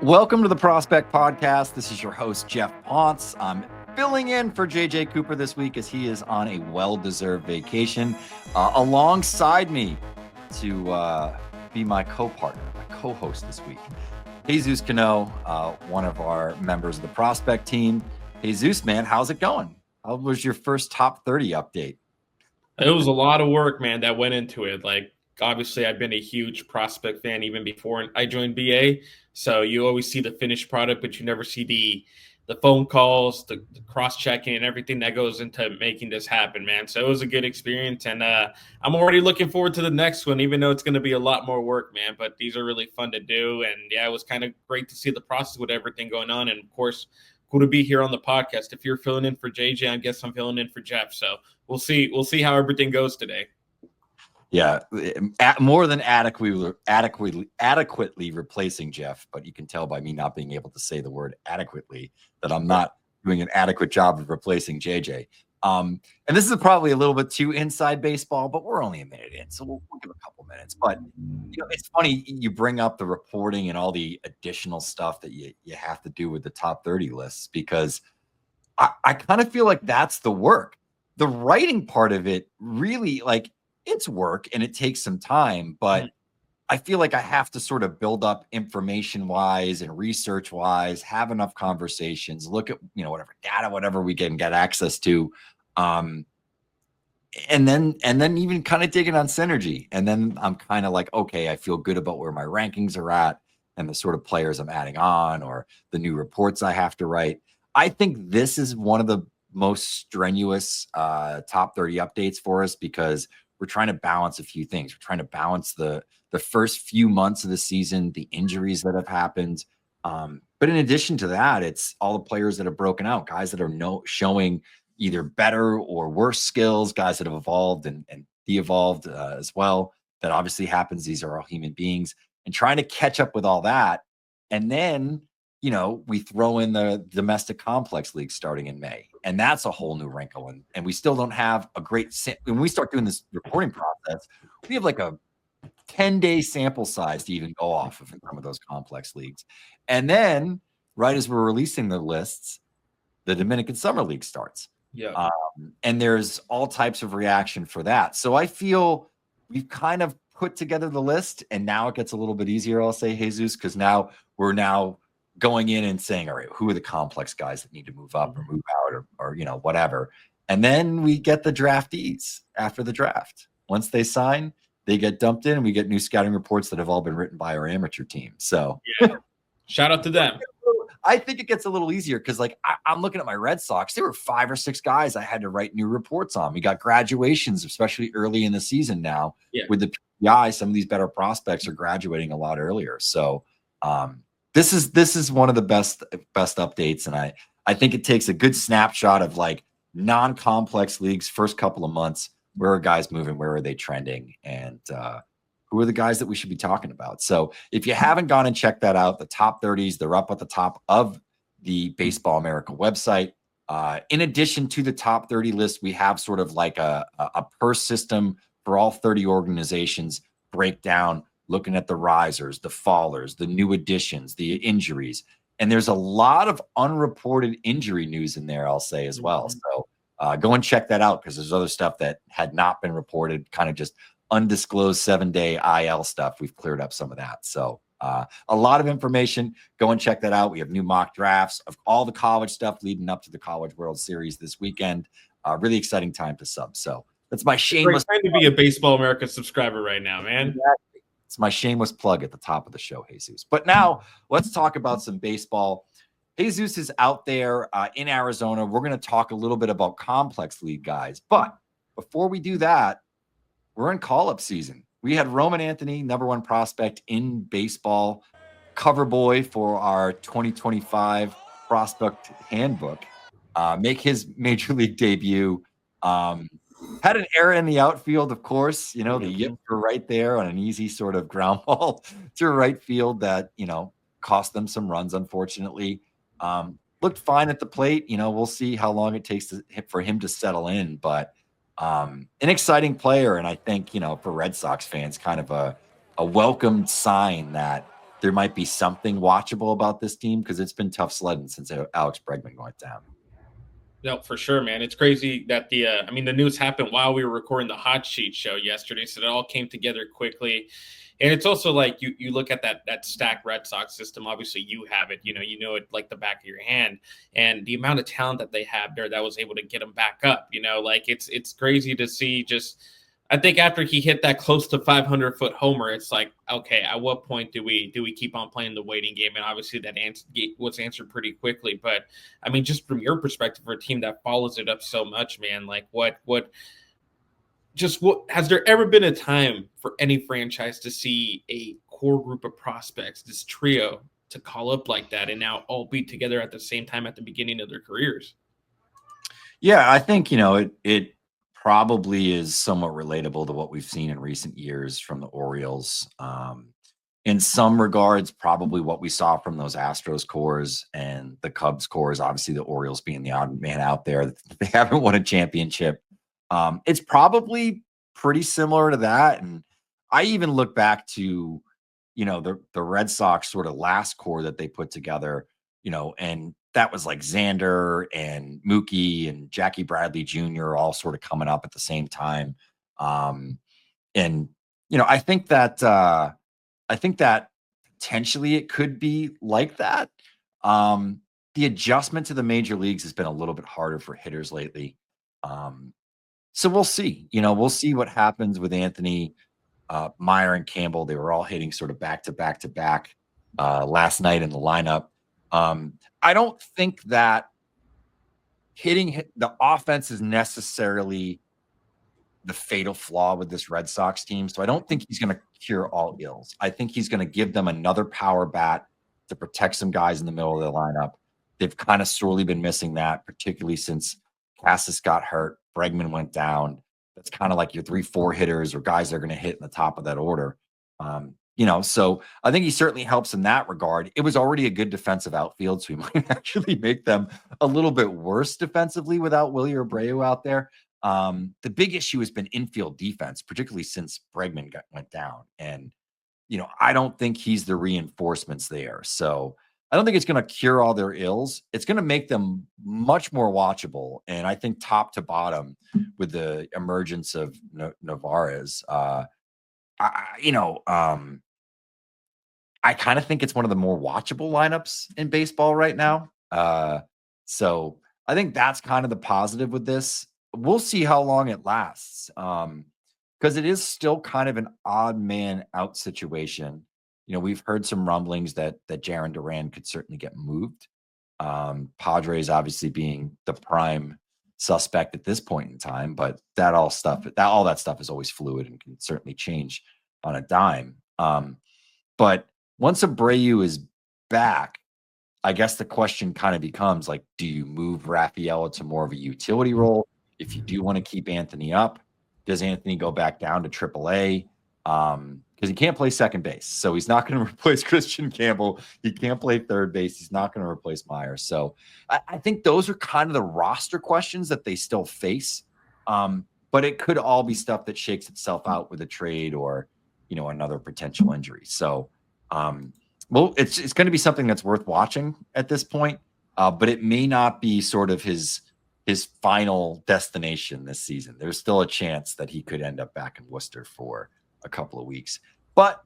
Welcome to the Prospect Podcast. This is your host, Geoff Pontes. I'm filling in for JJ Cooper this week as he is on a well-deserved vacation. Alongside me to be my co-partner, my co-host this week, Jesus Cano, one of our members of the Prospect team. Jesus, man, how's it going? How was your first top 30 update? It was a lot of work, man, that went into it. Like, obviously, I've been a huge Prospect fan even before I joined BA. So you always see the finished product, but you never see the phone calls, the cross-checking, and everything that goes into making this happen, man. So it was a good experience, and I'm already looking forward to the next one, even though it's going to be a lot more work, man. But these are really fun to do, and yeah, it was kind of great to see the process with everything going on, and of course, cool to be here on the podcast. If you're filling in for JJ, I guess I'm filling in for Geoff. So we'll see how everything goes today. Yeah, more than adequately replacing Geoff, but you can tell by me not being able to say the word adequately that I'm not doing an adequate job of replacing JJ. And this is probably a little bit too inside baseball, but we're only a minute in, so we'll give a couple minutes. But it's funny you bring up the reporting and all the additional stuff that you have to do with the top 30 lists, because I kind of feel like that's the work. The writing part of it really, like, it's work and it takes some time, but I feel like I have to sort of build up information wise and research wise, have enough conversations, look at, whatever data, whatever we can get access to. And then even kind of digging on synergy. And then I'm kind of like, okay, I feel good about where my rankings are at and the sort of players I'm adding on or the new reports I have to write. I think this is one of the most strenuous top 30 updates for us because we're trying to balance a few things. We're trying to balance the first few months of the season, the injuries that have happened. But in addition to that, it's all the players that have broken out, guys that are showing either better or worse skills, guys that have evolved and de-evolved as well. That obviously happens. These are all human beings. And trying to catch up with all that. And then, we throw in the domestic complex league starting in May. And that's a whole new wrinkle. And we still don't have a great when we start doing this reporting process, we have like a 10-day sample size to even go off of in some of those complex leagues. And then right as we're releasing the lists, the Dominican Summer League starts. Yeah. And there's all types of reaction for that. So I feel we've kind of put together the list, and now it gets a little bit easier, I'll say, Jesus, because now we're going in and saying, all right, who are the complex guys that need to move up or move out or whatever. And then we get the draftees after the draft. Once they sign, they get dumped in and we get new scouting reports that have all been written by our amateur team. So yeah, shout out to them. I think it gets a little easier because I'm looking at my Red Sox. There were 5 or 6 guys I had to write new reports on. We got graduations, especially early in the season now. Yeah. With the PI, some of these better prospects are graduating a lot earlier. So this is one of the best updates, and I think it takes a good snapshot of like non-complex leagues first couple of months. Where are guys moving? Where are they trending? And who are the guys that we should be talking about? So if you haven't gone and checked that out, the top 30s, they're up at the top of the Baseball America website. In addition to the top 30 list, we have sort of like a per system for all 30 organizations breakdown, looking at the risers, the fallers, the new additions, the injuries. And there's a lot of unreported injury news in there, I'll say, as well. So go and check that out because there's other stuff that had not been reported, kind of just undisclosed 7-day IL stuff. We've cleared up some of that. So a lot of information. Go and check that out. We have new mock drafts of all the college stuff leading up to the College World Series this weekend. Really exciting time to sub. So that's my shameless. Great time to be a Baseball America subscriber right now, man. Exactly. It's my shameless plug at the top of the show, Jesus. But now let's talk about some baseball. Jesus is out there in Arizona. We're going to talk a little bit about complex league guys. But before we do that, we're in call-up season. We had Roman Anthony, #1 prospect in baseball, cover boy for our 2025 prospect handbook, make his major league debut. Had an error in the outfield, of course. The yips were right there on an easy sort of ground ball to right field that, cost them some runs, unfortunately. Looked fine at the plate. We'll see how long it takes for him to settle in. But an exciting player. And I think, for Red Sox fans, kind of a welcomed sign that there might be something watchable about this team because it's been tough sledding since Alex Bregman went down. No, for sure, man. It's crazy that the news happened while we were recording the Hot Sheet show yesterday, so it all came together quickly. And it's also like you look at that stacked Red Sox system. Obviously, you have it. You know it like the back of your hand, and the amount of talent that they have there that was able to get them back up. Like it's crazy to see. Just I think after he hit that close to 500-foot homer, it's like, okay, at what point do we keep on playing the waiting game? And obviously that was answered pretty quickly. But I mean, just from your perspective, for a team that follows it up so much, man, like what has there ever been a time for any franchise to see a core group of prospects, this trio, to call up like that and now all be together at the same time at the beginning of their careers? Yeah, I think, it probably is somewhat relatable to what we've seen in recent years from the Orioles. In some regards, probably what we saw from those Astros cores and the Cubs cores, obviously the Orioles being the odd man out there. They haven't won a championship. It's probably pretty similar to that. And I even look back to, the Red Sox sort of last core that they put together, and that was like Xander and Mookie and Jackie Bradley Jr. all sort of coming up at the same time. And, I think that potentially it could be like that. The adjustment to the major leagues has been a little bit harder for hitters lately. So we'll see. We'll see what happens with Anthony, Meyer, and Campbell. They were all hitting sort of back to back to back last night in the lineup. I don't think that hitting the offense is necessarily the fatal flaw with this Red Sox team. So I don't think he's going to cure all ills. I think he's going to give them another power bat to protect some guys in the middle of the lineup. They've kind of sorely been missing that, particularly since Cassis got hurt, Bregman went down. That's kind of like your 3-4 hitters or guys that are going to hit in the top of that order. So I think he certainly helps in that regard. It was already a good defensive outfield, so he might actually make them a little bit worse defensively without Willie Abreu out there. The big issue has been infield defense, particularly since Bregman went down. And, I don't think he's the reinforcements there. So I don't think it's going to cure all their ills. It's going to make them much more watchable. And I think top to bottom with the emergence of Narvaez, I kind of think it's one of the more watchable lineups in baseball right now. So I think that's kind of the positive with this. We'll see how long it lasts. Because it is still kind of an odd man out situation. We've heard some rumblings that Jarren Duran could certainly get moved. Padres obviously being the prime suspect at this point in time, but all that stuff is always fluid and can certainly change on a dime. But once Abreu is back, I guess the question kind of becomes like, do you move Rafaela to more of a utility role? If you do want to keep Anthony up, does Anthony go back down to AAA? Because he can't play second base. So he's not going to replace Christian Campbell. He can't play third base. He's not going to replace Meyer. So I think those are kind of the roster questions that they still face. But it could all be stuff that shakes itself out with a trade or, another potential injury. So, it's going to be something that's worth watching at this point. But it may not be sort of his final destination this season. There's still a chance that he could end up back in Worcester for a couple of weeks. But,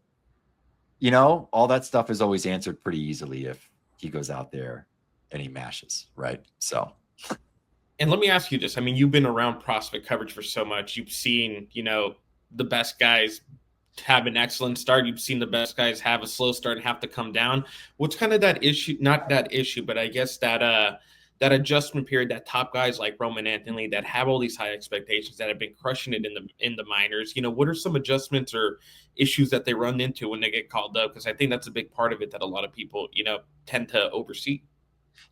all that stuff is always answered pretty easily if he goes out there and he mashes, right? So. And let me ask you this. I mean, you've been around prospect coverage for so much. You've seen, the best guys have an excellent start. You've seen the best guys have a slow start and have to come down. What's kind of that issue? Not that issue, but I guess that adjustment period, that top guys like Roman Anthony that have all these high expectations that have been crushing it in the minors. What are some adjustments or issues that they run into when they get called up? Because I think that's a big part of it that a lot of people, tend to oversee.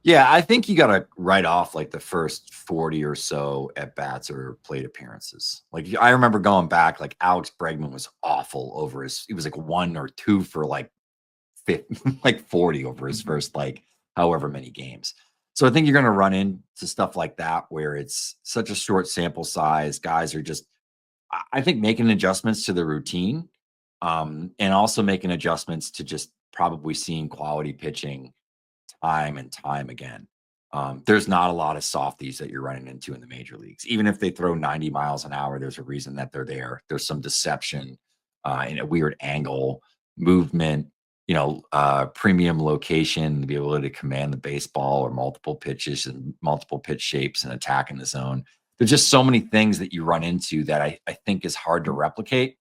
Yeah, I think you got to write off like the first 40 or so at bats or plate appearances. Like I remember going back, like Alex Bregman was awful over he was like 1 or 2 for like 50, like 40 over his first like however many games. So I think you're going to run into stuff like that where it's such a short sample size. Guys are just, I think, making adjustments to the routine and also making adjustments to just probably seeing quality pitching time and time again. There's not a lot of softies that you're running into in the major leagues. Even if they throw 90 miles an hour, there's a reason that they're there. There's some deception in a weird angle, movement, premium location to be able to command the baseball or multiple pitches and multiple pitch shapes and attack in the zone. There's just so many things that you run into that I think is hard to replicate.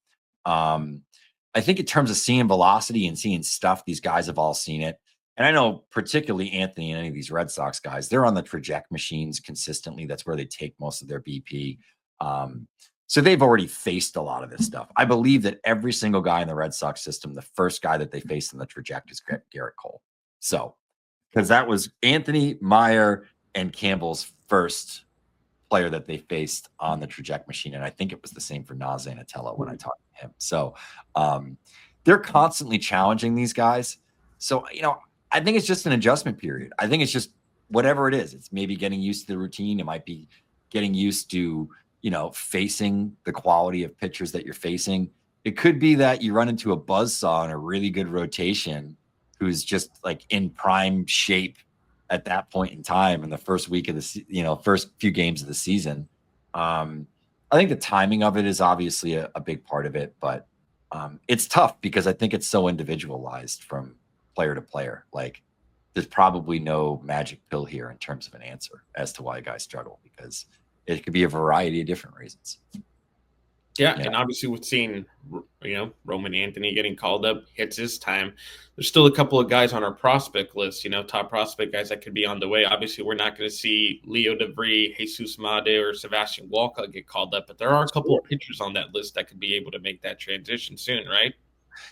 I think in terms of seeing velocity and seeing stuff, these guys have all seen it. And I know particularly Anthony and any of these Red Sox guys, they're on the traject machines consistently. That's where they take most of their BP. So they've already faced a lot of this stuff. I believe that every single guy in the Red Sox system, the first guy that they faced in the traject is Garrett Cole. So, because that was Anthony, Meyer, and Campbell's first player that they faced on the traject machine. And I think it was the same for Nas Zanatello when I talked to him. So they're constantly challenging these guys. So, I think it's just an adjustment period. I think it's just whatever it is. It's maybe getting used to the routine. It might be getting used to, facing the quality of pitchers that you're facing. It could be that you run into a buzzsaw in a really good rotation who's just like in prime shape at that point in time in the first week of the, first few games of the season. I think the timing of it is obviously a big part of it, but it's tough because I think it's so individualized from player to player. Like there's probably no magic pill here in terms of an answer as to why guys struggle, because it could be a variety of different reasons. Yeah, and obviously we've seen, Roman Anthony getting called up, hits his time. There's still a couple of guys on our prospect list, top prospect guys that could be on the way. Obviously, we're not going to see Leo DeVry, Jesus Made, or Sebastian Walcott get called up, but there are a couple of pitchers on that list that could be able to make that transition soon, right?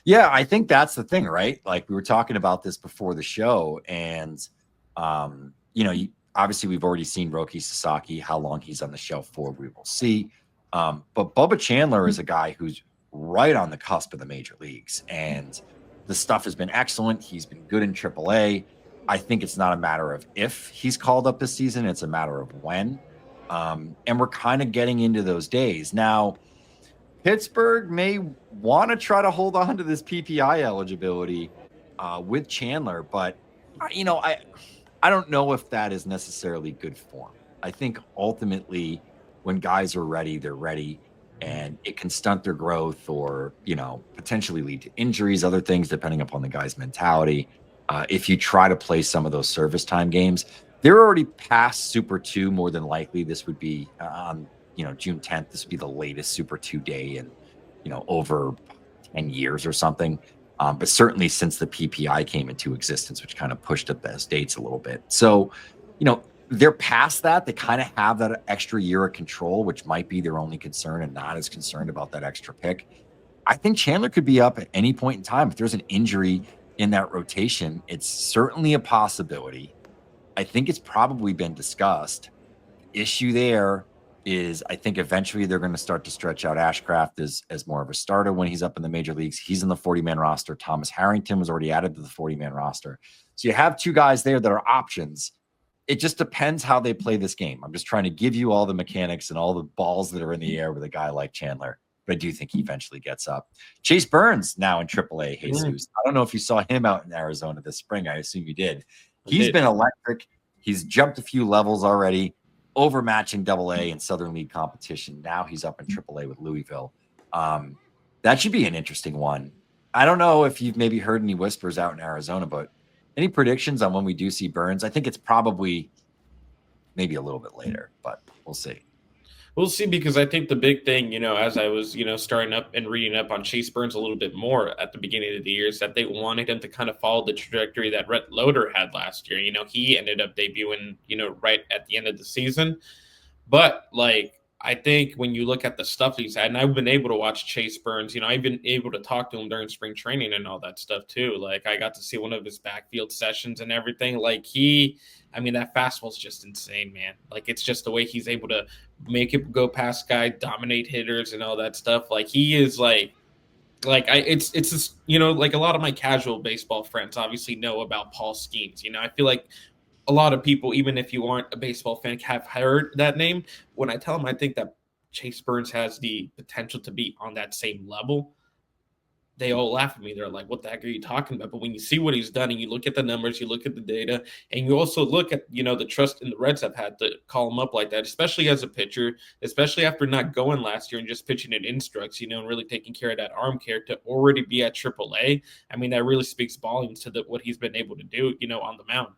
Yeah, I think that's the thing, right? Like we were talking about this before the show, and obviously we've already seen Roki Sasaki. How long he's on the shelf for, we will see. But Bubba Chandler is a guy who's right on the cusp of the major leagues, and the stuff has been excellent. He's been good in AAA. I think it's not a matter of if he's called up this season; it's a matter of when. And we're kind of getting into those days now. Pittsburgh may want to try to hold on to this PPI eligibility with Chandler, but I don't know if that is necessarily good form. I think ultimately when guys are ready, they're ready, and it can stunt their growth or, potentially lead to injuries, other things, depending upon the guy's mentality. If you try to play some of those service time games, they're already past Super 2 more than likely. This would be on June 10th. This would be the latest Super 2 day in, over 10 years or something. But certainly since the PPI came into existence, which kind of pushed up those dates a little bit. So, they're past that. They kind of have that extra year of control, which might be their only concern, and not as concerned about that extra pick. I think Chandler could be up at any point in time. If there's an injury in that rotation, it's certainly a possibility. I think it's probably been discussed. The issue there is I think eventually they're going to start to stretch out Ashcraft as more of a starter when he's up in the major leagues. He's in the 40-man roster. Thomas Harrington was already added to the 40-man roster. So you have two guys there that are options. It just depends how they play this game. I'm just trying to give you all the mechanics and all the balls that are in the air with a guy like Chandler, but I do think he eventually gets up. Chase Burns now in AAA, Jesus. I don't know if you saw him out in Arizona this spring. I assume you did. He's been electric. He's jumped a few levels already, overmatching AA in Southern League competition. Now he's up in AAA with Louisville. That should be an interesting one. I don't know if you've maybe heard any whispers out in Arizona, but any predictions on when we do see Burns? I think it's probably maybe a little bit later, but we'll see. We'll see, because I think the big thing, as I was, starting up and reading up on Chase Burns a little bit more at the beginning of the year, is that they wanted him to kind of follow the trajectory that Rhett Loader had last year. He ended up debuting, right at the end of the season. But, I think when you look at the stuff he's had, and I've been able to watch Chase Burns, I've been able to talk to him during spring training and all that stuff too. I got to see one of his backfield sessions and everything. That fastball's just insane, man. It's just the way he's able to make it go past guy, dominate hitters and all that stuff. He is it's just, a lot of my casual baseball friends obviously know about Paul Skeens. I feel like a lot of people, even if you aren't a baseball fan, have heard that name. When I tell them I think that Chase Burns has the potential to be on that same level, they all laugh at me. They're like, what the heck are you talking about? But when you see what he's done and you look at the numbers, you look at the data, and you also look at, the trust in the Reds have had to call him up like that, especially as a pitcher, especially after not going last year and just pitching at instructs, and really taking care of that arm care to already be at AAA. I mean, that really speaks volumes to what he's been able to do, on the mound.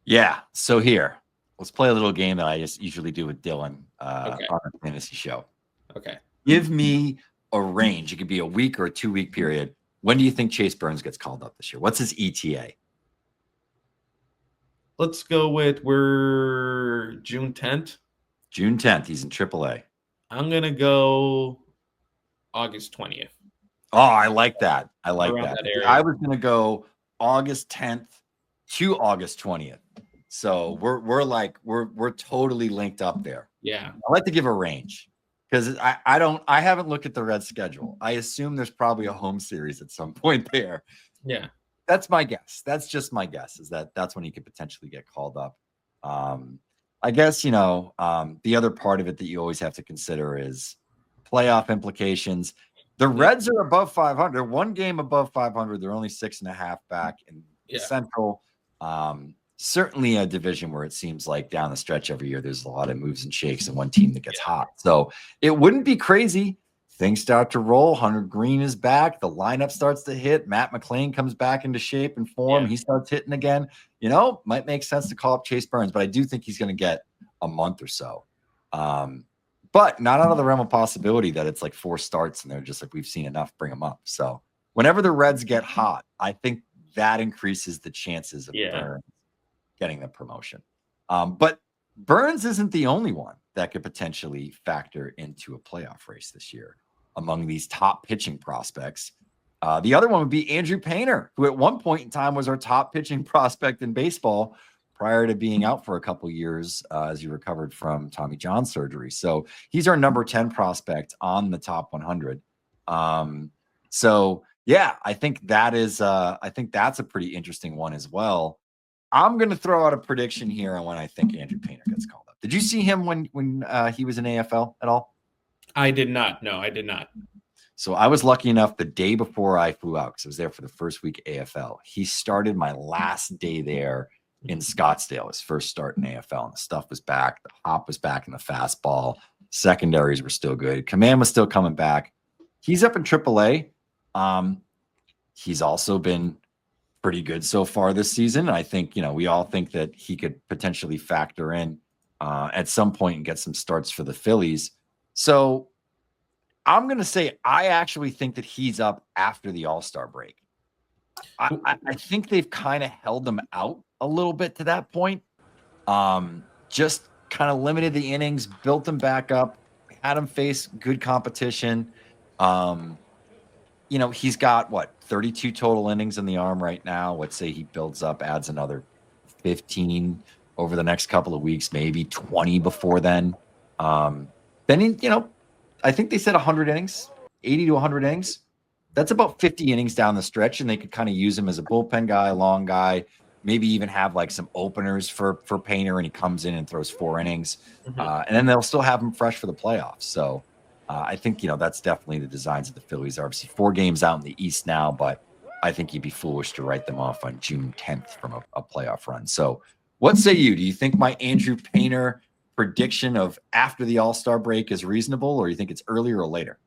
Yeah. So here, let's play a little game that I just usually do with Dylan Okay. on the fantasy show. Okay. Give me a range. It could be a week or a 2-week period. When do you think Chase Burns gets called up this year? What's his ETA? Let's go with we're June 10th. June 10th. He's in AAA. I'm going to go August 20th. Oh, I like that. I like Around that. area. I was going to go August 10th to August 20th. So we're totally linked up there. Yeah. I like to give a range because I haven't looked at the Reds schedule. I assume there's probably a home series at some point there. Yeah. That's my guess. That's just my guess, is that's when he could potentially get called up. I guess, the other part of it that you always have to consider is playoff implications. The Reds are above 500. One game above 500. They're only 6.5 back in the Central. Certainly a division where it seems like down the stretch every year, there's a lot of moves and shakes and one team that gets hot. So it wouldn't be crazy. Things start to roll. Hunter Green is back. The lineup starts to hit. Matt McClain comes back into shape and form. Yeah. He starts hitting again. Might make sense to call up Chase Burns, but I do think he's going to get a month or so. But not out of the realm of possibility that it's like 4 starts and they're just like, we've seen enough, bring them up. So whenever the Reds get hot, I think that increases the chances of Burns getting the promotion. But Burns isn't the only one that could potentially factor into a playoff race this year among these top pitching prospects. The other one would be Andrew Painter, who at one point in time was our top pitching prospect in baseball prior to being out for a couple years as he recovered from Tommy John surgery. So he's our number 10 prospect on the top 100. So yeah, I think that's a pretty interesting one as well. I'm going to throw out a prediction here on when I think Andrew Painter gets called up. Did you see him when he was in AFL at all? I did not. No, I did not. So I was lucky enough the day before I flew out, because I was there for the first week AFL. He started my last day there in Scottsdale, his first start in AFL, and the stuff was back. The hop was back in the fastball. Secondaries were still good. Command was still coming back. He's up in AAA. He's also been pretty good so far this season. I think, we all think that he could potentially factor in at some point and get some starts for the Phillies. So I'm going to say I actually think that he's up after the All-Star break. I think they've kind of held him out a little bit to that point. Just kind of limited the innings, built him back up, had him face good competition. He's got 32 total innings in the arm right now. Let's say he builds up, adds another 15 over the next couple of weeks, maybe 20 before then. Then, I think they said 100 innings, 80 to 100 innings. That's about 50 innings down the stretch, and they could kind of use him as a bullpen guy, a long guy, maybe even have some openers for Painter, and he comes in and throws 4 innings. And then they'll still have him fresh for the playoffs. So I think, that's definitely the designs of the Phillies. Obviously 4 games out in the East now, but I think you'd be foolish to write them off on June 10th from a playoff run. So what say you? Do you think my Andrew Painter prediction of after the All-Star break is reasonable, or you think it's earlier or later?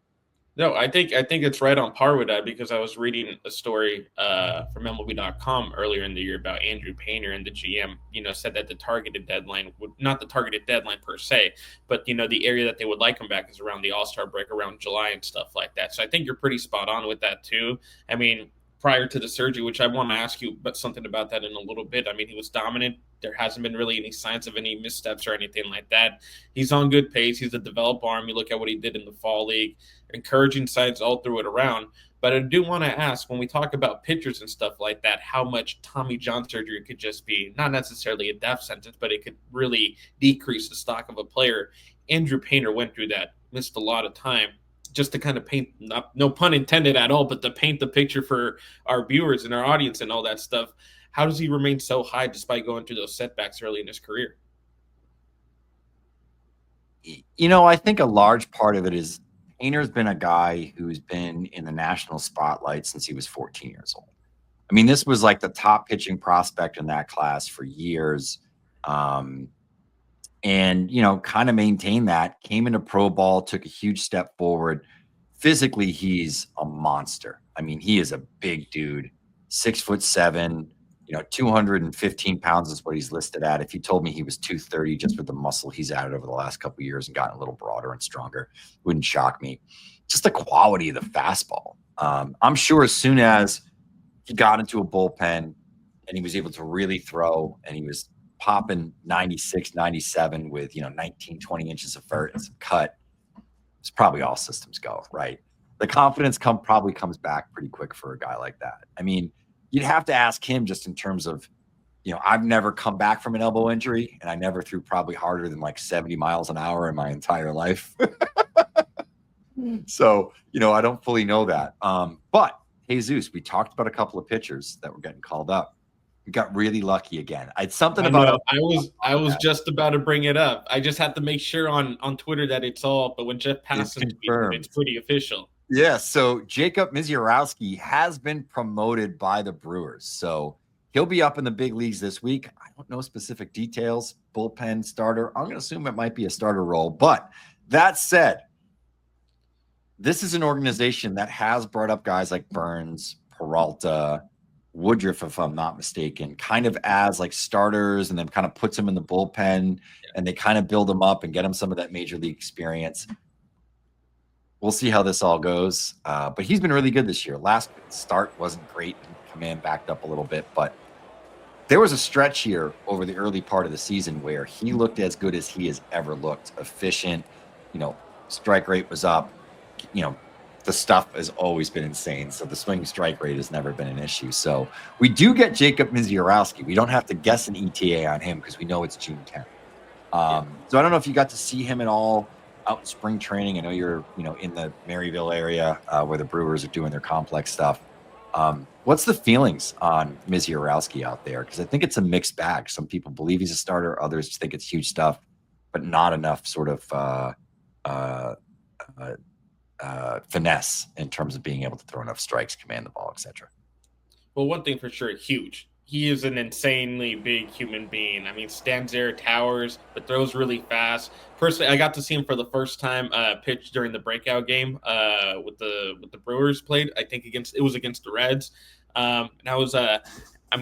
No, I think it's right on par with that, because I was reading a story from MLB.com earlier in the year about Andrew Painter, and the GM, said that the targeted deadline would not the targeted deadline per se, but the area that they would like him back is around the All-Star break, around July and stuff like that. So I think you're pretty spot on with that too. I mean, prior to the surgery, which I want to ask you something about that in a little bit. I mean, he was dominant. There hasn't been really any signs of any missteps or anything like that. He's on good pace. He's a developed arm. You look at what he did in the fall league. Encouraging signs all through it around. But I do want to ask, when we talk about pitchers and stuff like that, how much Tommy John surgery could just be not necessarily a death sentence, but it could really decrease the stock of a player. Andrew Painter went through that, missed a lot of time. Just to kind of paint, no pun intended at all, but to paint the picture for our viewers and our audience and all that stuff. How does he remain so high despite going through those setbacks early in his career? I think a large part of it is Painter's been a guy who's been in the national spotlight since he was 14 years old. I mean, this was like the top pitching prospect in that class for years. And, kind of maintained that, came into pro ball, took a huge step forward. Physically, he's a monster. I mean, he is a big dude, 6'7", 215 pounds is what he's listed at. If you told me he was 230 just with the muscle he's added over the last couple of years and gotten a little broader and stronger, wouldn't shock me. Just the quality of the fastball. I'm sure as soon as he got into a bullpen and he was able to really throw and he was popping 96, 97 with, 19, 20 inches of vert and some cut, it's probably all systems go, right? The confidence probably comes back pretty quick for a guy like that. I mean, you'd have to ask him just in terms of, I've never come back from an elbow injury and I never threw probably harder than like 70 miles an hour in my entire life. So, I don't fully know that. But Jesus, we talked about a couple of pitchers that were getting called up. We got really lucky again. I was just about to bring it up. I just had to make sure on Twitter that it's all, but when Jeff passes, it's pretty official. Yeah, so Jacob Misiorowski has been promoted by the Brewers. So he'll be up in the big leagues this week. I don't know specific details. Bullpen starter. I'm going to assume it might be a starter role. But that said, this is an organization that has brought up guys like Burns, Peralta, Woodruff, if I'm not mistaken, kind of as like starters and then kind of puts them in the bullpen and they kind of build them up and get them some of that major league experience. We'll see how this all goes. But he's been really good this year. Last start wasn't great. Command backed up a little bit, but there was a stretch here over the early part of the season where he looked as good as he has ever looked. Efficient, strike rate was up, the stuff has always been insane. So the swing strike rate has never been an issue. So we do get Jacob Misiorowski. We don't have to guess an ETA on him because we know it's June 10th. So I don't know if you got to see him at all out in spring training. I know you're, in the Maryville area where the Brewers are doing their complex stuff. What's the feelings on Misiorowski out there? Because I think it's a mixed bag. Some people believe he's a starter. Others think it's huge stuff, but not enough sort of finesse in terms of being able to throw enough strikes, command the ball, etc. Well, one thing for sure, huge. He is an insanely big human being. I mean, stands there, towers, but throws really fast. Personally, I got to see him for the first time pitch during the breakout game with the Brewers played. I think it was against the Reds. And I was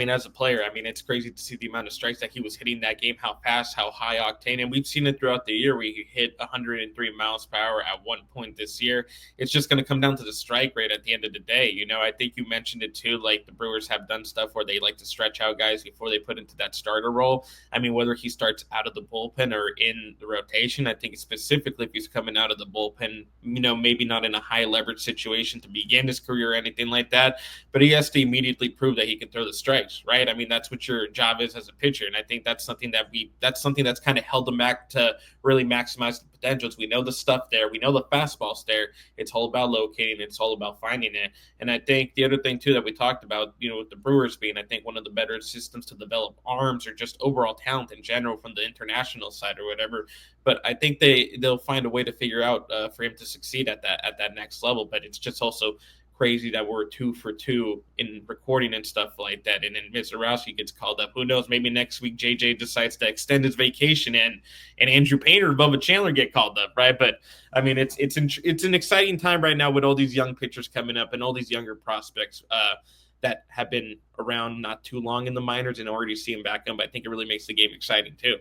as a player, it's crazy to see the amount of strikes that he was hitting that game, how fast, how high octane. And we've seen it throughout the year where he hit 103 miles per hour at one point this year. It's just going to come down to the strike rate at the end of the day. I think you mentioned it too, like the Brewers have done stuff where they like to stretch out guys before they put into that starter role. Whether he starts out of the bullpen or in the rotation, I think specifically if he's coming out of the bullpen, maybe not in a high leverage situation to begin his career or anything like that, but he has to immediately prove that he can throw the strike. Right? That's what your job is as a pitcher. And I think that's something that's kind of held them back to really maximize the potentials. We know the stuff there. We know the fastball's there. It's all about locating. It's all about finding it. And I think the other thing too that we talked about, with the Brewers being, I think one of the better systems to develop arms or just overall talent in general from the international side or whatever. But I think they'll find a way to figure out for him to succeed at that next level. But it's just also crazy that we're 2 for 2 in recording and stuff like that. And then Misiorowski gets called up. Who knows? Maybe next week JJ decides to extend his vacation and Andrew Painter and Bubba Chandler get called up, right? But it's an exciting time right now with all these young pitchers coming up and all these younger prospects that have been around not too long in the minors and already see them back up. I think it really makes the game exciting too.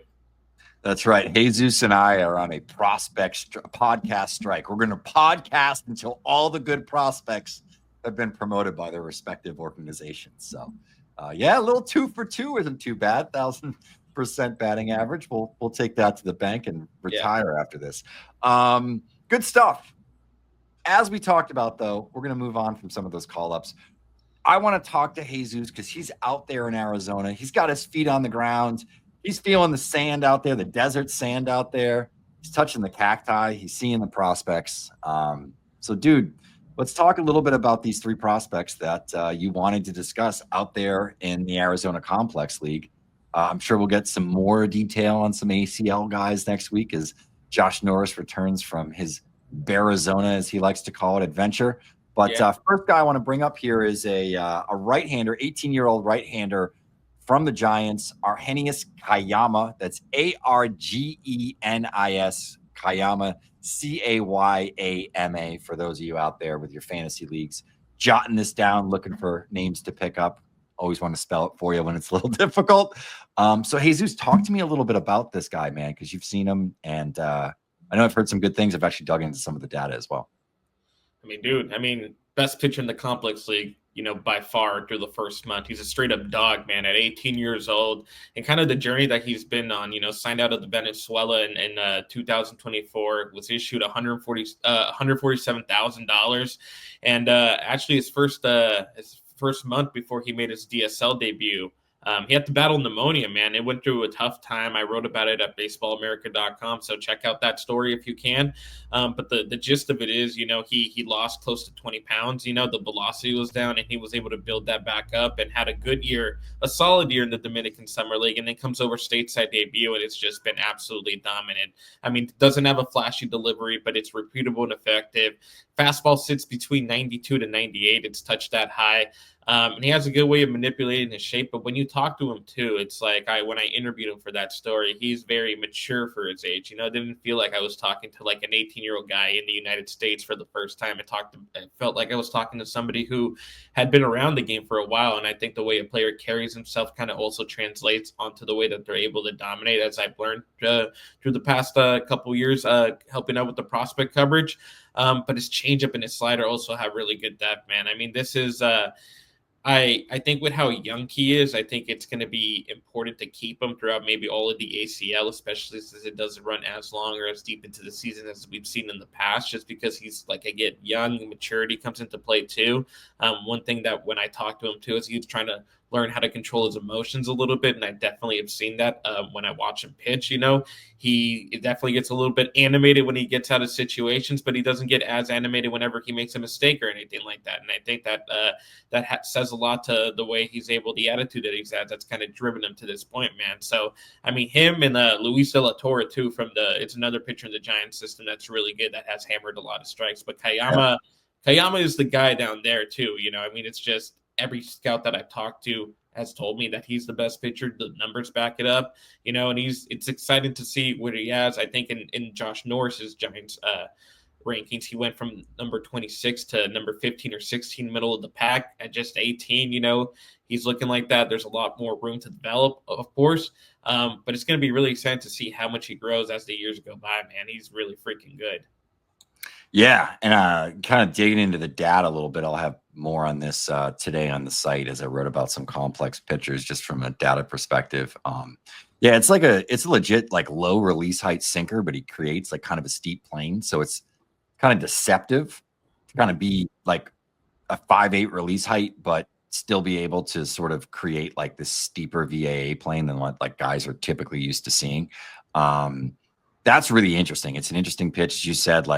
That's right. Jesus and I are on a prospect podcast strike. We're going to podcast until all the good prospects have been promoted by their respective organizations. So, a little 2 for 2 isn't too bad. 1,000% batting average. We'll take that to the bank and retire after this. Good stuff. As we talked about, though, we're going to move on from some of those call-ups. I want to talk to Jesus because he's out there in Arizona. He's got his feet on the ground. He's feeling the sand out there, the desert sand out there. He's touching the cacti. He's seeing the prospects. So, dude, let's talk a little bit about these 3 prospects that you wanted to discuss out there in the Arizona Complex League. I'm sure we'll get some more detail on some ACL guys next week as Josh Norris returns from his Arizona, as he likes to call it, adventure. But first guy I want to bring up here is a right-hander, 18-year-old right-hander from the Giants, Aregnis Cayama. That's Argenis, Cayama, Cayama, for those of you out there with your fantasy leagues. Jotting this down, looking for names to pick up. Always want to spell it for you when it's a little difficult. So Jesus, talk to me a little bit about this guy, man, because you've seen him, and I know I've heard some good things. I've actually dug into some of the data as well. I mean, dude, best pitcher in the complex league, by far through the first month. He's a straight up dog, man, at 18 years old, and kind of the journey that he's been on, signed out of the Venezuela in 2024, was issued $147,000. And actually his first month before he made his DSL debut, he had to battle pneumonia, man. It went through a tough time. I wrote about it at baseballamerica.com, so check out that story if you can. But the gist of it is, he lost close to 20 pounds. The velocity was down, and he was able to build that back up and had a good year, a solid year in the Dominican Summer League, and then comes over stateside debut, and it's just been absolutely dominant. Doesn't have a flashy delivery, but it's repeatable and effective. Fastball sits between 92 to 98. It's touched that high. And he has a good way of manipulating his shape. But when you talk to him, too, it's like when I interviewed him for that story, he's very mature for his age. It didn't feel like I was talking to like an 18-year-old guy in the United States for the first time. It felt like I was talking to somebody who had been around the game for a while. And I think the way a player carries himself kind of also translates onto the way that they're able to dominate, as I've learned through the past couple years helping out with the prospect coverage. But his changeup and his slider also have really good depth, man. This is I think with how young he is, I think it's going to be important to keep him throughout maybe all of the ACL, especially since it doesn't run as long or as deep into the season as we've seen in the past, just because he's young, maturity comes into play too. One thing that when I talked to him too is he's trying to learn how to control his emotions a little bit, and I definitely have seen that when I watch him pitch. He definitely gets a little bit animated when he gets out of situations, but he doesn't get as animated whenever he makes a mistake or anything like that. And I think that says a lot to the way he's able, the attitude that he's had, that's kind of driven him to this point, man. So him and Luis de la Torre too, it's another pitcher in the Giants system that's really good, that has hammered a lot of strikes. But Cayama is the guy down there too. It's just every scout that I've talked to has told me that he's the best pitcher. The numbers back it up, and it's exciting to see what he has. I think in Josh Norris's Giants rankings, he went from number 26 to number 15 or 16, middle of the pack at just 18. He's looking like that. There's a lot more room to develop, of course, but it's going to be really exciting to see how much he grows as the years go by, man. He's really freaking good. Yeah, and kind of digging into the data a little bit, I'll have more on this today on the site, as I wrote about some complex pitchers just from a data perspective. It's a legit low release height sinker, but he creates kind of a steep plane, so it's kind of deceptive to kind of be like a 5'8" release height, but still be able to sort of create this steeper VAA plane than what guys are typically used to seeing. That's really interesting. It's an interesting pitch, as you said,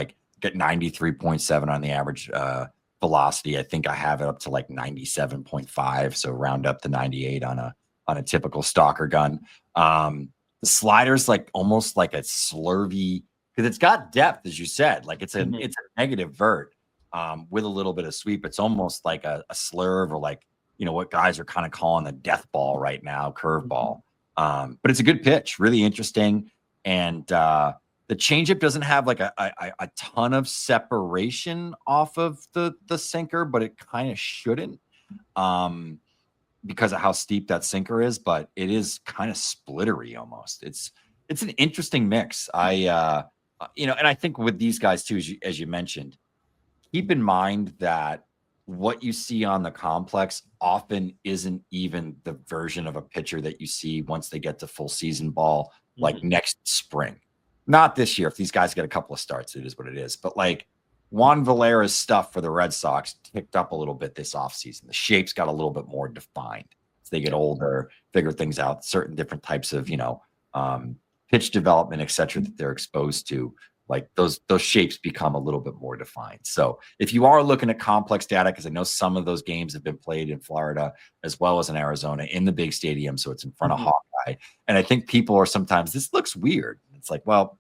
get 93.7 on the average velocity. I think I have it up to 97.5, so round up to 98 on a typical stalker gun. The slider's almost like a slurvy, because it's got depth, as you said. It's a negative vert with a little bit of sweep. It's almost like a slurve, or what guys are kind of calling a death ball right now, curveball. But it's a good pitch, really interesting. And the changeup doesn't have a ton of separation off of the sinker, but it kind of shouldn't because of how steep that sinker is. But it is kind of splittery almost. It's an interesting mix. And I think with these guys too, as you mentioned, keep in mind that what you see on the complex often isn't even the version of a pitcher that you see once they get to full season ball, next spring. Not this year. If these guys get a couple of starts, it is what it is. But Juan Valera's stuff for the Red Sox ticked up a little bit this offseason. The shape's got a little bit more defined as they get older, figure things out, certain different types of, pitch development, et cetera, that they're exposed to. Those shapes become a little bit more defined. So if you are looking at complex data, because I know some of those games have been played in Florida as well as in Arizona in the big stadium, so it's in front of Hawkeye. And I think people are sometimes, this looks weird. It's well,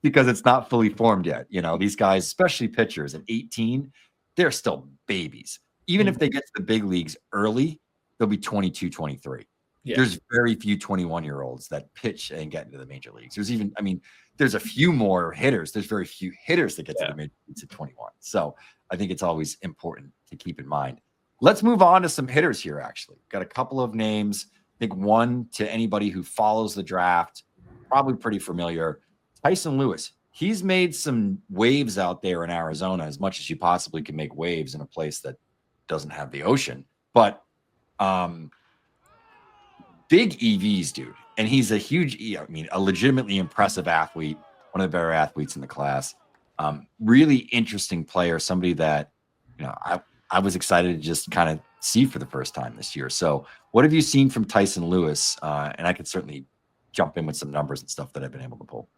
because it's not fully formed yet. You know, these guys, especially pitchers at 18, they're still babies. Even if they get to the big leagues early, they'll be 22, 23. Yeah. There's very few 21-year-olds that pitch and get into the major leagues. There's a few more hitters. There's very few hitters that get to the major leagues at 21. So I think it's always important to keep in mind. Let's move on to some hitters here, actually. Got a couple of names. I think one to anybody who follows the draft, probably pretty familiar. Tyson Lewis. He's made some waves out there in Arizona, as much as you possibly can make waves in a place that doesn't have the ocean. But big EVs, dude. And he's a a legitimately impressive athlete, one of the better athletes in the class. Really interesting player, somebody that, I was excited to just kind of see for the first time this year. So what have you seen from Tyson Lewis? And I could certainly jump in with some numbers and stuff that I've been able to pull.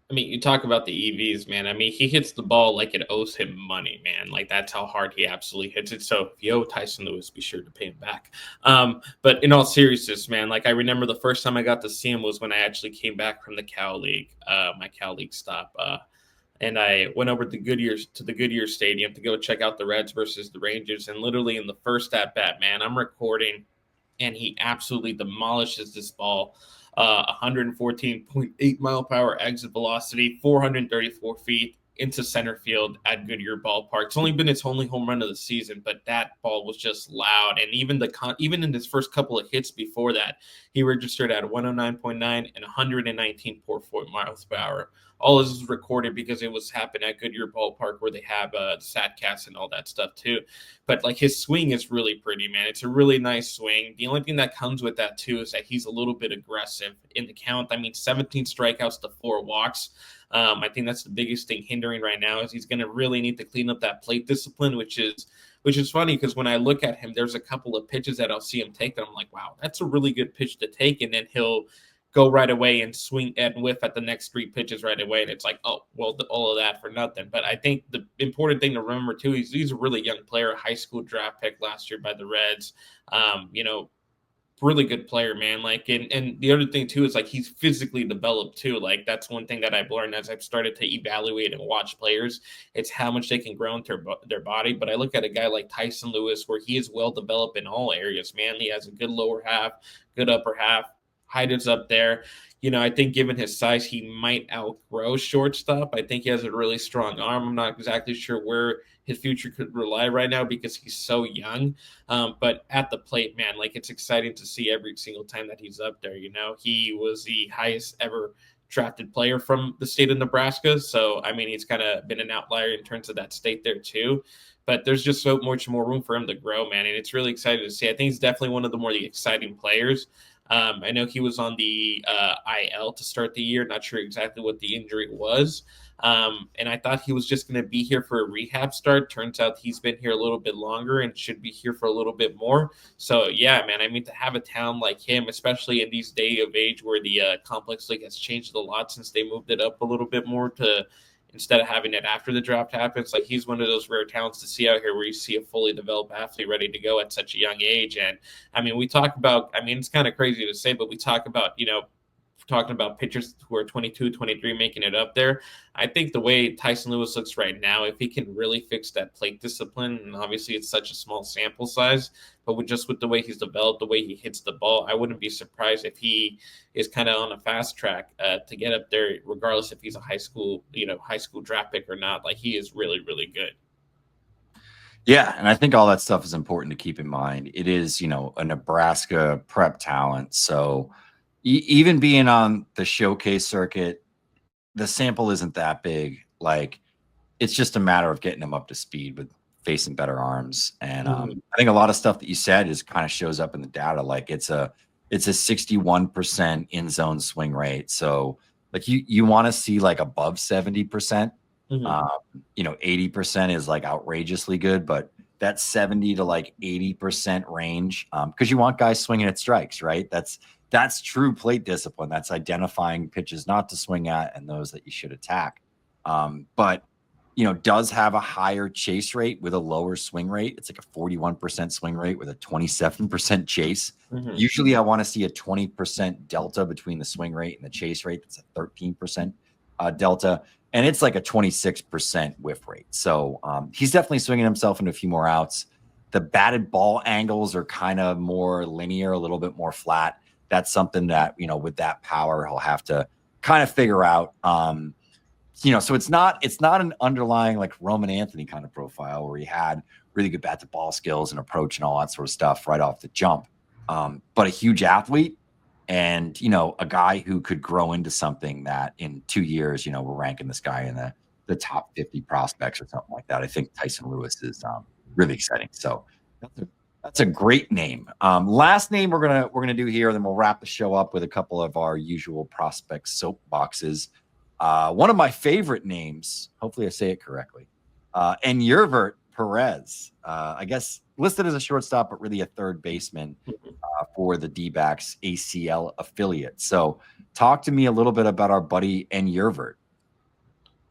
I mean, you talk about the EVs, man. I mean, he hits the ball like it owes him money, man. Like, that's how hard he absolutely hits it. So if you owe Tyson Lewis, be sure to pay him back. But in all seriousness, man, like, I remember the first time I got to see him was when I actually came back from the Cal League, my Cal League stop. And I went over to the Goodyear Stadium to go check out the Reds versus the Rangers. And literally in the first at-bat, man, I'm recording, and he absolutely demolishes this ball. 114.8 mile per hour exit velocity, 434 feet into center field at Goodyear Ballpark. It's only been its only home run of the season, but that ball was just loud. And even in his first couple of hits before that, he registered at 109.9 and 119.4 miles per hour. All this is recorded because it was happening at Goodyear Ballpark, where they have StatCast and all that stuff too. But like, his swing is really pretty, man. It's a really nice swing. The only thing that comes with that too is that he's a little bit aggressive in the count. I mean, 17 strikeouts to 4 walks. I think that's the biggest thing hindering right now, is he's going to really need to clean up that plate discipline, which is funny, because when I look at him, there's a couple of pitches that I'll see him take that I'm like, wow, that's a really good pitch to take. And then he'll go right away and swing and whiff at the next 3 pitches right away. And it's like, oh, well, all of that for nothing. But I think the important thing to remember too, he's a really young player, a high school draft pick last year by the Reds. Really good player, man. Like, and the other thing too is, like, he's physically developed too. Like, that's one thing that I've learned as I've started to evaluate and watch players. It's how much they can grow into their body. But I look at a guy like Tyson Lewis, where he is well developed in all areas, man. He has a good lower half, good upper half. Height is up there. I think given his size, he might outgrow shortstop. I think he has a really strong arm. I'm not exactly sure where his future could rely right now because he's so young. But at the plate, man, like, it's exciting to see every single time that he's up there. He was the highest ever drafted player from the state of Nebraska. So, I mean, he's kind of been an outlier in terms of that state there too. But there's just so much more room for him to grow, man. And it's really exciting to see. I think he's definitely one of the more exciting players. I know he was on the IL to start the year. Not sure exactly what the injury was. And I thought he was just going to be here for a rehab start. Turns out he's been here a little bit longer and should be here for a little bit more. So, yeah, man, I mean, to have a talent like him, especially in these day of age where the complex league has changed a lot since they moved it up a little bit more to instead of having it after the draft happens. Like, he's one of those rare talents to see out here where you see a fully developed athlete ready to go at such a young age. And I mean, it's kind of crazy to say, but we talk about, talking about pitchers who are 22, 23 making it up there. I think the way Tyson Lewis looks right now, if he can really fix that plate discipline, and obviously it's such a small sample size, but with the way he's developed, the way he hits the ball, I wouldn't be surprised if he is kind of on a fast track to get up there, regardless if he's a high school draft pick or not. Like, he is really, really good. Yeah, and I think all that stuff is important to keep in mind. It is, a Nebraska prep talent. So even being on the showcase circuit, the sample isn't that big. Like, it's just a matter of getting him up to speed with facing better arms. And I think a lot of stuff that you said is kind of shows up in the data. Like, it's a 61% in zone swing rate. So like, you want to see like above 70%. 80% is like outrageously good, but that 70 to like 80% range, because you want guys swinging at strikes, right? That's true plate discipline. That's identifying pitches not to swing at and those that you should attack. But does have a higher chase rate with a lower swing rate. It's like a 41% swing rate with a 27% chase. Usually I want to see a 20% delta between the swing rate and the chase rate. That's a 13% delta, and it's like a 26% whiff rate. So he's definitely swinging himself into a few more outs. The batted ball angles are kind of more linear, a little bit more flat. That's something that, with that power, he'll have to kind of figure out. So it's not an underlying like Roman Anthony kind of profile where he had really good bat to ball skills and approach and all that sort of stuff right off the jump. But a huge athlete and, a guy who could grow into something that in 2 years, we're ranking this guy in the top 50 prospects or something like that. I think Tyson Lewis is really exciting. So that's a great name. Last name we're gonna do here, then we'll wrap the show up with a couple of our usual prospect soapboxes. One of my favorite names, hopefully I say it correctly, Enyervert Perez. I guess listed as a shortstop, but really a third baseman for the D-backs ACL affiliate. So talk to me a little bit about our buddy Enyervert.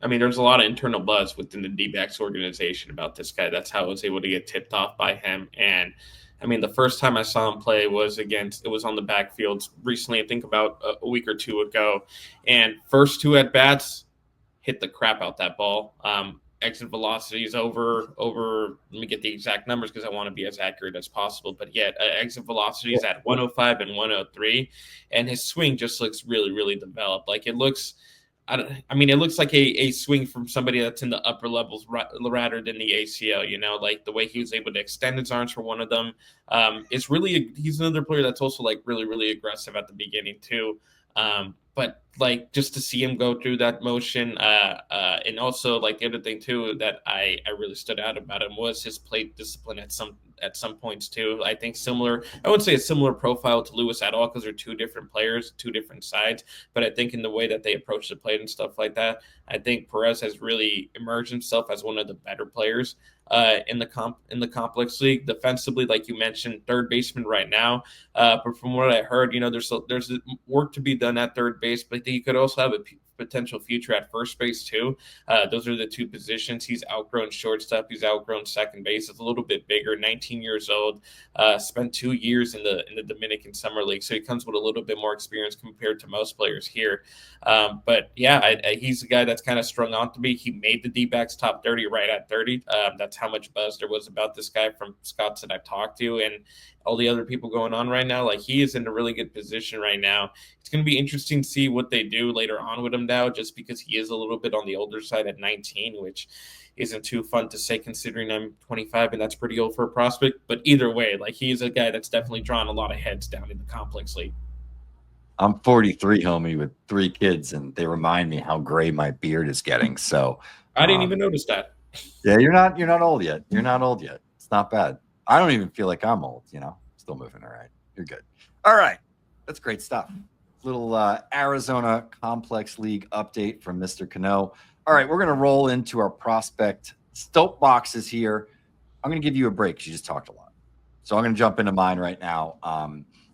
I mean, there's a lot of internal buzz within the D-backs organization about this guy. That's how I was able to get tipped off by him. And I mean, the first time I saw him play was on the backfield recently, I think about a week or two ago. And first 2 at-bats, hit the crap out that ball. Exit velocity is over, let me get the exact numbers because I want to be as accurate as possible. But yet, exit velocity is at 105 and 103. And his swing just looks really, really developed. Like it looks – it looks like a swing from somebody that's in the upper levels rather than the ACL, like the way he was able to extend his arms for one of them. He's another player that's also like really, really aggressive at the beginning too. But like just to see him go through that motion, and also like the other thing too that I really stood out about him was his plate discipline at some points too. I think similar. I wouldn't say a similar profile to Lewis at all because they're 2 different players, 2 different sides. But I think in the way that they approach the plate and stuff like that, I think Perez has really emerged himself as one of the better players in the complex league. Defensively, like you mentioned, third baseman right now. But from what I heard, there's work to be done at third base, but he could also have a potential future at first base too. Those are the 2 positions. He's outgrown shortstop. He's outgrown second base. It's a little bit bigger. 19 years old. Spent 2 years in the Dominican Summer League, so he comes with a little bit more experience compared to most players here. But yeah, he's a guy that's kind of strung on to me. He made the D-backs top 30 right at 30. That's how much buzz there was about this guy from scouts that I've talked to and all the other people going on right now. Like he is in a really good position right now. It's going to be interesting to see what they do later on with him now, just because he is a little bit on the older side at 19, which isn't too fun to say considering I'm 25 and that's pretty old for a prospect. But either way, like he's a guy that's definitely drawn a lot of heads down in the complex league. I'm 43, homie, with 3 kids, and they remind me how gray my beard is getting. So I didn't even notice that. Yeah, you're not old yet. You're not old yet. It's not bad. I don't even feel like I'm old, Still moving all right. You're good. All right. That's great stuff. Little Arizona Complex League update from Mr. Cano. All right, we're going to roll into our prospect soapboxes here. I'm going to give you a break because you just talked a lot. So I'm going to jump into mine right now.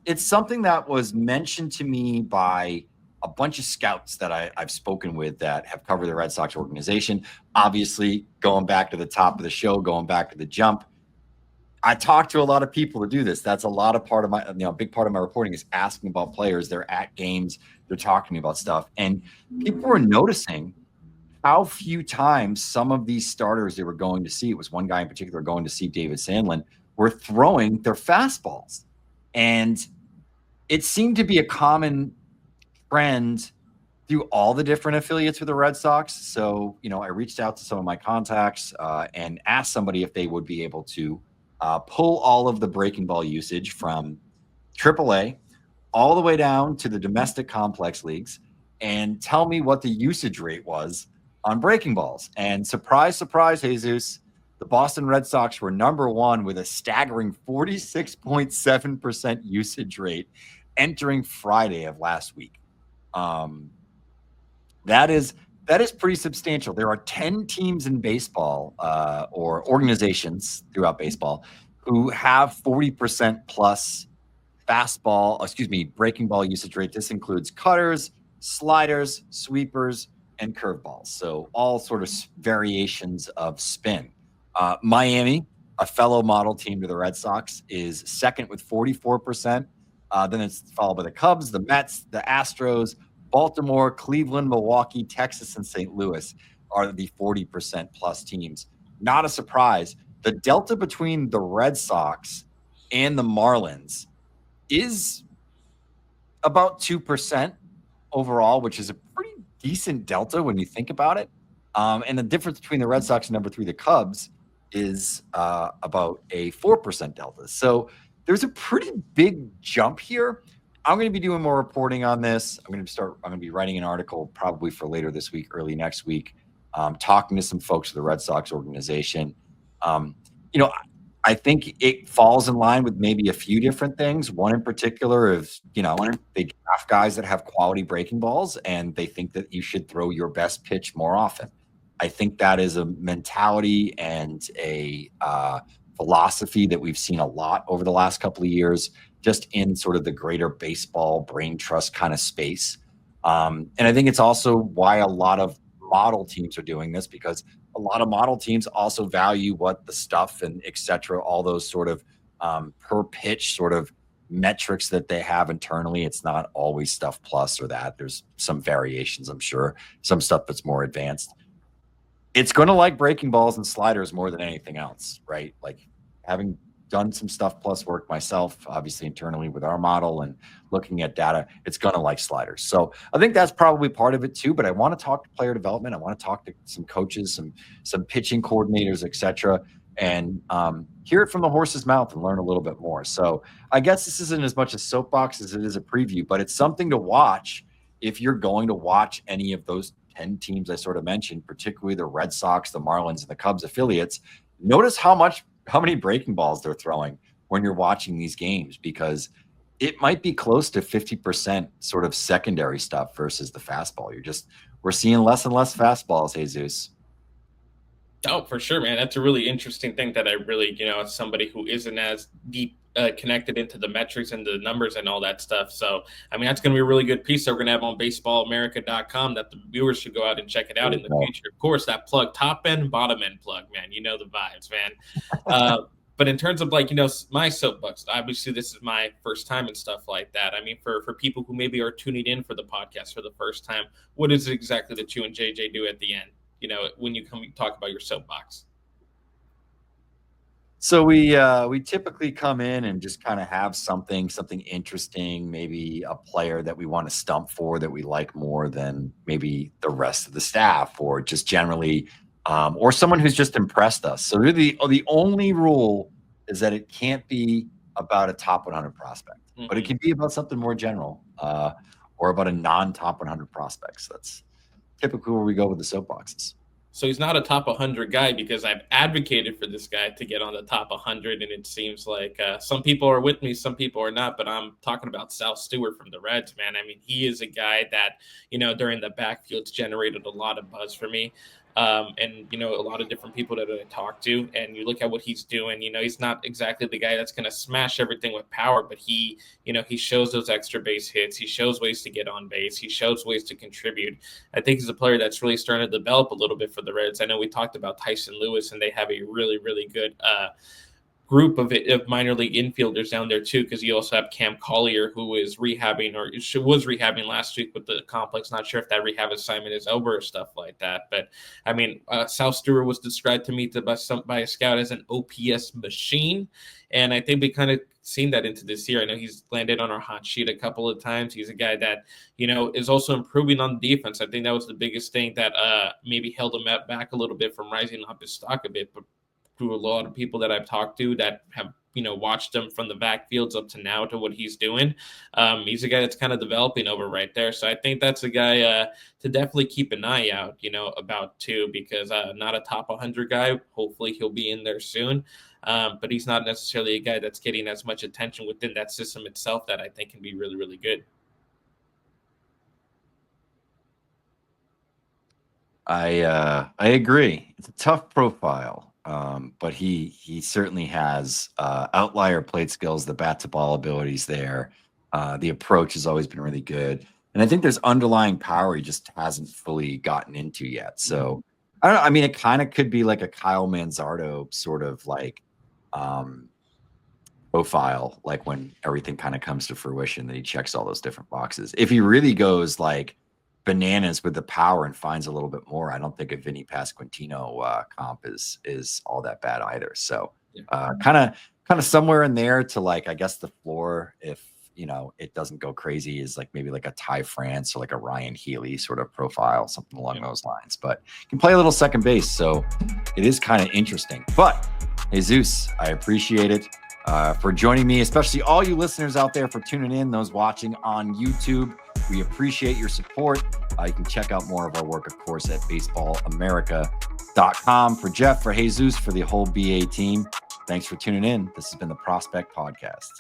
It's something that was mentioned to me by a bunch of scouts that I've spoken with that have covered the Red Sox organization. Obviously, going back to the top of the show, going back to the jump, I talk to a lot of people to do this. That's a lot of part of my, a big part of my reporting is asking about players. They're at games, they're talking to me about stuff. And people were noticing how few times some of these starters they were going to see, it was one guy in particular going to see David Sandlin, were throwing their fastballs. And it seemed to be a common trend through all the different affiliates for the Red Sox. So, I reached out to some of my contacts and asked somebody if they would be able to pull all of the breaking ball usage from AAA all the way down to the domestic complex leagues and tell me what the usage rate was on breaking balls. And surprise, surprise, Jesus, the Boston Red Sox were number 1 with a staggering 46.7% usage rate entering Friday of last week. That is pretty substantial. There are 10 teams in baseball or organizations throughout baseball who have 40% plus breaking ball usage rate. This includes cutters, sliders, sweepers, and curveballs. So all sort of variations of spin. Miami, a fellow model team to the Red Sox, is second with 44%. Then it's followed by the Cubs, the Mets, the Astros, Baltimore, Cleveland, Milwaukee, Texas, and St. Louis are the 40% plus teams. Not a surprise. The delta between the Red Sox and the Marlins is about 2% overall, which is a pretty decent delta when you think about it. And the difference between the Red Sox and number 3, the Cubs, is about a 4% delta. So there's a pretty big jump here. I'm going to be doing more reporting on this. I'm going to be writing an article probably for later this week, early next week, talking to some folks at the Red Sox organization. I think it falls in line with maybe a few different things. One in particular is, they draft guys that have quality breaking balls, and they think that you should throw your best pitch more often. I think that is a mentality and a philosophy that we've seen a lot over the last couple of years, just in sort of the greater baseball brain trust kind of space. And I think it's also why a lot of model teams are doing this, because a lot of model teams also value what the stuff and et cetera, all those sort of per pitch sort of metrics that they have internally. It's not always stuff plus or that. There's some variations, I'm sure, some stuff that's more advanced. It's going to like breaking balls and sliders more than anything else, right? Like, having done some stuff plus work myself, obviously internally with our model and looking at data, it's going to like sliders. So I think that's probably part of it too, but I want to talk to player development. I want to talk to some coaches, some pitching coordinators, et cetera, and hear it from the horse's mouth and learn a little bit more. So I guess this isn't as much a soapbox as it is a preview, but it's something to watch if you're going to watch any of those 10 teams I sort of mentioned, particularly the Red Sox, the Marlins, and the Cubs affiliates. Notice how many breaking balls they're throwing when you're watching these games, because it might be close to 50% sort of secondary stuff versus the fastball. We're seeing less and less fastballs, Jesus. Oh, for sure, man. That's a really interesting thing that I really, as somebody who isn't as deep connected into the metrics and the numbers and all that stuff. So, I mean, that's going to be a really good piece that we're going to have on baseballamerica.com that the viewers should go out and check it out in the future. Of course, that plug, top end, bottom end plug, man. You know the vibes, man. But in terms of my soapbox, obviously this is my first time and stuff like that. I mean, for people who maybe are tuning in for the podcast for the first time, what is it exactly that you and JJ do at the end? When you talk about your soapbox. So we typically come in and just kind of have something interesting, maybe a player that we want to stump for that we like more than maybe the rest of the staff, or just generally, or someone who's just impressed us. So really, the only rule is that it can't be about a top 100 prospect, but it can be about something more general, or about a non-top 100 prospects. That's typically where we go with the soapboxes. So he's not a top 100 guy, because I've advocated for this guy to get on the top 100, and it seems like some people are with me, some people are not, but I'm talking about Sal Stewart from the Reds, man. I mean, he is a guy that, during the backfields generated a lot of buzz for me. And, a lot of different people that I talk to, and you look at what he's doing, he's not exactly the guy that's going to smash everything with power, but he shows those extra base hits. He shows ways to get on base. He shows ways to contribute. I think he's a player that's really starting to develop a little bit for the Reds. I know we talked about Tyson Lewis, and they have a really, really good, group of minor league infielders down there too, because you also have Cam Collier, who is rehabbing, or was rehabbing last week with the complex. Not sure if that rehab assignment is over or stuff like that, but I mean, Sal Stewart was described to me by a scout as an OPS machine, and I think we kind of seen that into this year. I know he's landed on our hot sheet a couple of times. He's a guy that is also improving on defense. I think that was the biggest thing that maybe held him back a little bit from rising up his stock a bit, but through a lot of people that I've talked to that have, watched him from the backfields up to now to what he's doing. He's a guy that's kind of developing over right there. So I think that's a guy to definitely keep an eye out, about too, because not a top 100 guy. Hopefully he'll be in there soon. But he's not necessarily a guy that's getting as much attention within that system itself that I think can be really, really good. I agree. It's a tough profile. But he certainly has outlier plate skills, the bat to ball abilities there. The approach has always been really good. And I think there's underlying power he just hasn't fully gotten into yet. So I don't know. I mean, it kind of could be like a Kyle Manzardo sort of like profile, like when everything kind of comes to fruition that he checks all those different boxes. If he really goes like bananas with the power and finds a little bit more. I don't think a Vinny Pasquantino comp is all that bad either. So kind of somewhere in there to like, I guess the floor, if it doesn't go crazy, is like maybe like a Ty France or like a Ryan Healy sort of profile, something along those lines. But can play a little second base, so it is kind of interesting. But Jesus, I appreciate it for joining me, especially all you listeners out there for tuning in, those watching on YouTube. We appreciate your support. You can check out more of our work, of course, at baseballamerica.com. For Jeff, for Jesus, for the whole BA team, thanks for tuning in. This has been the Prospect Podcast.